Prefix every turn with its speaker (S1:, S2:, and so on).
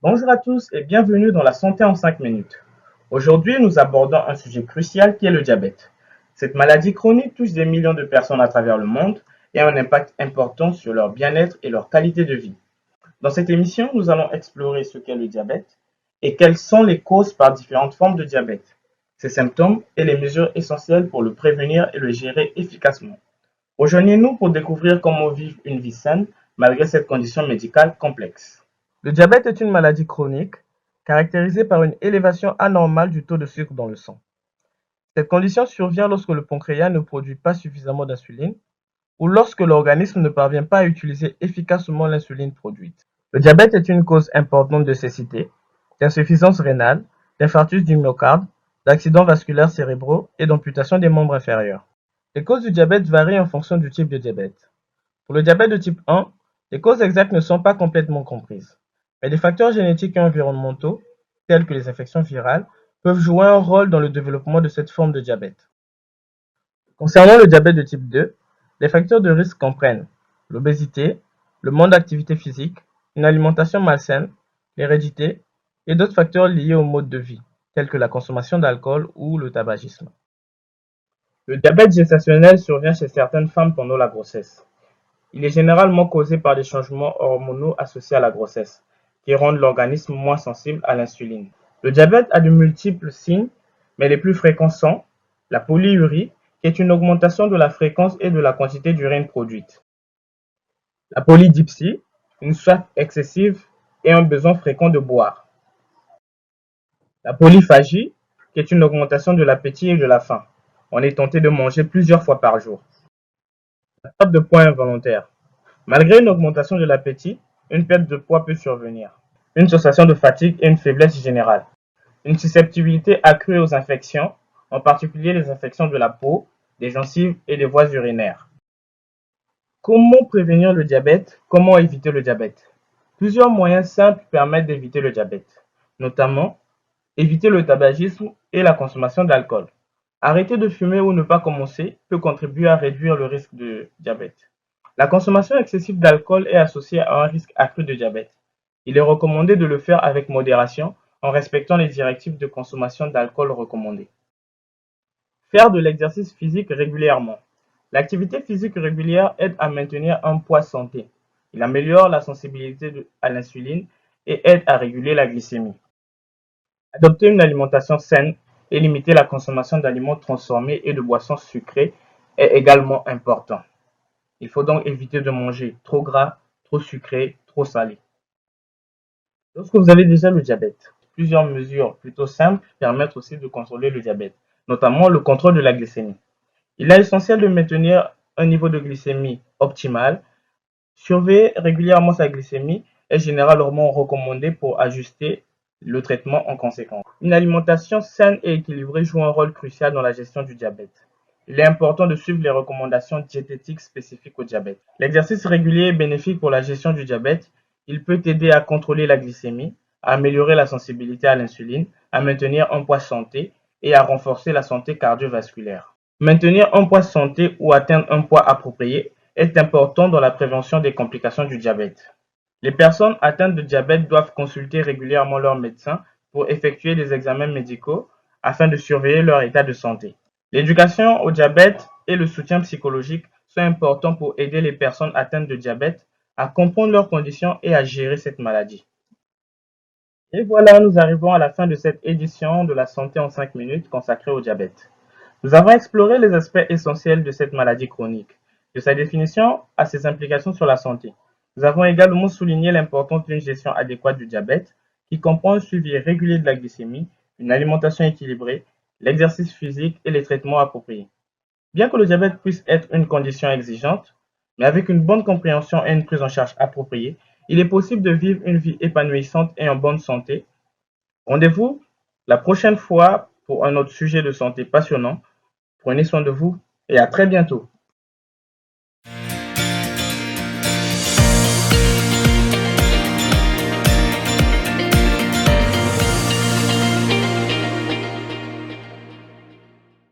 S1: Bonjour à tous et bienvenue dans la santé en 5 minutes. Aujourd'hui, nous abordons un sujet crucial qui est le diabète. Cette maladie chronique touche des millions de personnes à travers le monde et a un impact important sur leur bien-être et leur qualité de vie. Dans cette émission, nous allons explorer ce qu'est le diabète et quelles sont les causes par différentes formes de diabète, ses symptômes et les mesures essentielles pour le prévenir et le gérer efficacement. Rejoignez-nous pour découvrir comment vivre une vie saine malgré cette condition médicale complexe. Le diabète est une maladie chronique caractérisée par une élévation anormale du taux de sucre dans le sang. Cette condition survient lorsque le pancréas ne produit pas suffisamment d'insuline ou lorsque l'organisme ne parvient pas à utiliser efficacement l'insuline produite. Le diabète est une cause importante de cécité, d'insuffisance rénale, d'infarctus du myocarde, d'accidents vasculaires cérébraux et d'amputation des membres inférieurs. Les causes du diabète varient en fonction du type de diabète. Pour le diabète de type 1, les causes exactes ne sont pas complètement comprises, mais des facteurs génétiques et environnementaux, tels que les infections virales, peuvent jouer un rôle dans le développement de cette forme de diabète. Concernant le diabète de type 2, les facteurs de risque comprennent l'obésité, le manque d'activité physique, une alimentation malsaine, l'hérédité et d'autres facteurs liés au mode de vie, tels que la consommation d'alcool ou le tabagisme. Le diabète gestationnel survient chez certaines femmes pendant la grossesse. Il est généralement causé par des changements hormonaux associés à la grossesse, qui rendent l'organisme moins sensible à l'insuline. Le diabète a de multiples signes, mais les plus fréquents sont la polyurie, qui est une augmentation de la fréquence et de la quantité d'urine produite, la polydipsie, une soif excessive et un besoin fréquent de boire, la polyphagie, qui est une augmentation de l'appétit et de la faim. On est tenté de manger plusieurs fois par jour. La perte de poids involontaire. Malgré une augmentation de l'appétit, une perte de poids peut survenir. Une sensation de fatigue et une faiblesse générale. Une susceptibilité accrue aux infections, en particulier les infections de la peau, des gencives et des voies urinaires. Comment prévenir le diabète? Comment éviter le diabète? Plusieurs moyens simples permettent d'éviter le diabète, notamment éviter le tabagisme et la consommation d'alcool. Arrêter de fumer ou ne pas commencer peut contribuer à réduire le risque de diabète. La consommation excessive d'alcool est associée à un risque accru de diabète. Il est recommandé de le faire avec modération en respectant les directives de consommation d'alcool recommandées. Faire de l'exercice physique régulièrement. L'activité physique régulière aide à maintenir un poids santé. Il améliore la sensibilité à l'insuline et aide à réguler la glycémie. Adopter une alimentation saine et limiter la consommation d'aliments transformés et de boissons sucrées est également important. Il faut donc éviter de manger trop gras, trop sucré, trop salé. Lorsque vous avez déjà le diabète, plusieurs mesures plutôt simples permettent aussi de contrôler le diabète, notamment le contrôle de la glycémie. Il est essentiel de maintenir un niveau de glycémie optimal. Surveiller régulièrement sa glycémie est généralement recommandé pour ajuster le traitement en conséquence. Une alimentation saine et équilibrée joue un rôle crucial dans la gestion du diabète. Il est important de suivre les recommandations diététiques spécifiques au diabète. L'exercice régulier est bénéfique pour la gestion du diabète. Il peut aider à contrôler la glycémie, à améliorer la sensibilité à l'insuline, à maintenir un poids santé et à renforcer la santé cardiovasculaire. Maintenir un poids santé ou atteindre un poids approprié est important dans la prévention des complications du diabète. Les personnes atteintes de diabète doivent consulter régulièrement leur médecin pour effectuer des examens médicaux afin de surveiller leur état de santé. L'éducation au diabète et le soutien psychologique sont importants pour aider les personnes atteintes de diabète à comprendre leurs conditions et à gérer cette maladie. Et voilà, nous arrivons à la fin de cette édition de la santé en 5 minutes consacrée au diabète. Nous avons exploré les aspects essentiels de cette maladie chronique, de sa définition à ses implications sur la santé. Nous avons également souligné l'importance d'une gestion adéquate du diabète, qui comprend un suivi régulier de la glycémie, une alimentation équilibrée, l'exercice physique et les traitements appropriés. Bien que le diabète puisse être une condition exigeante, mais avec une bonne compréhension et une prise en charge appropriée, il est possible de vivre une vie épanouissante et en bonne santé. Rendez-vous la prochaine fois pour un autre sujet de santé passionnant. Prenez soin de vous et à très bientôt.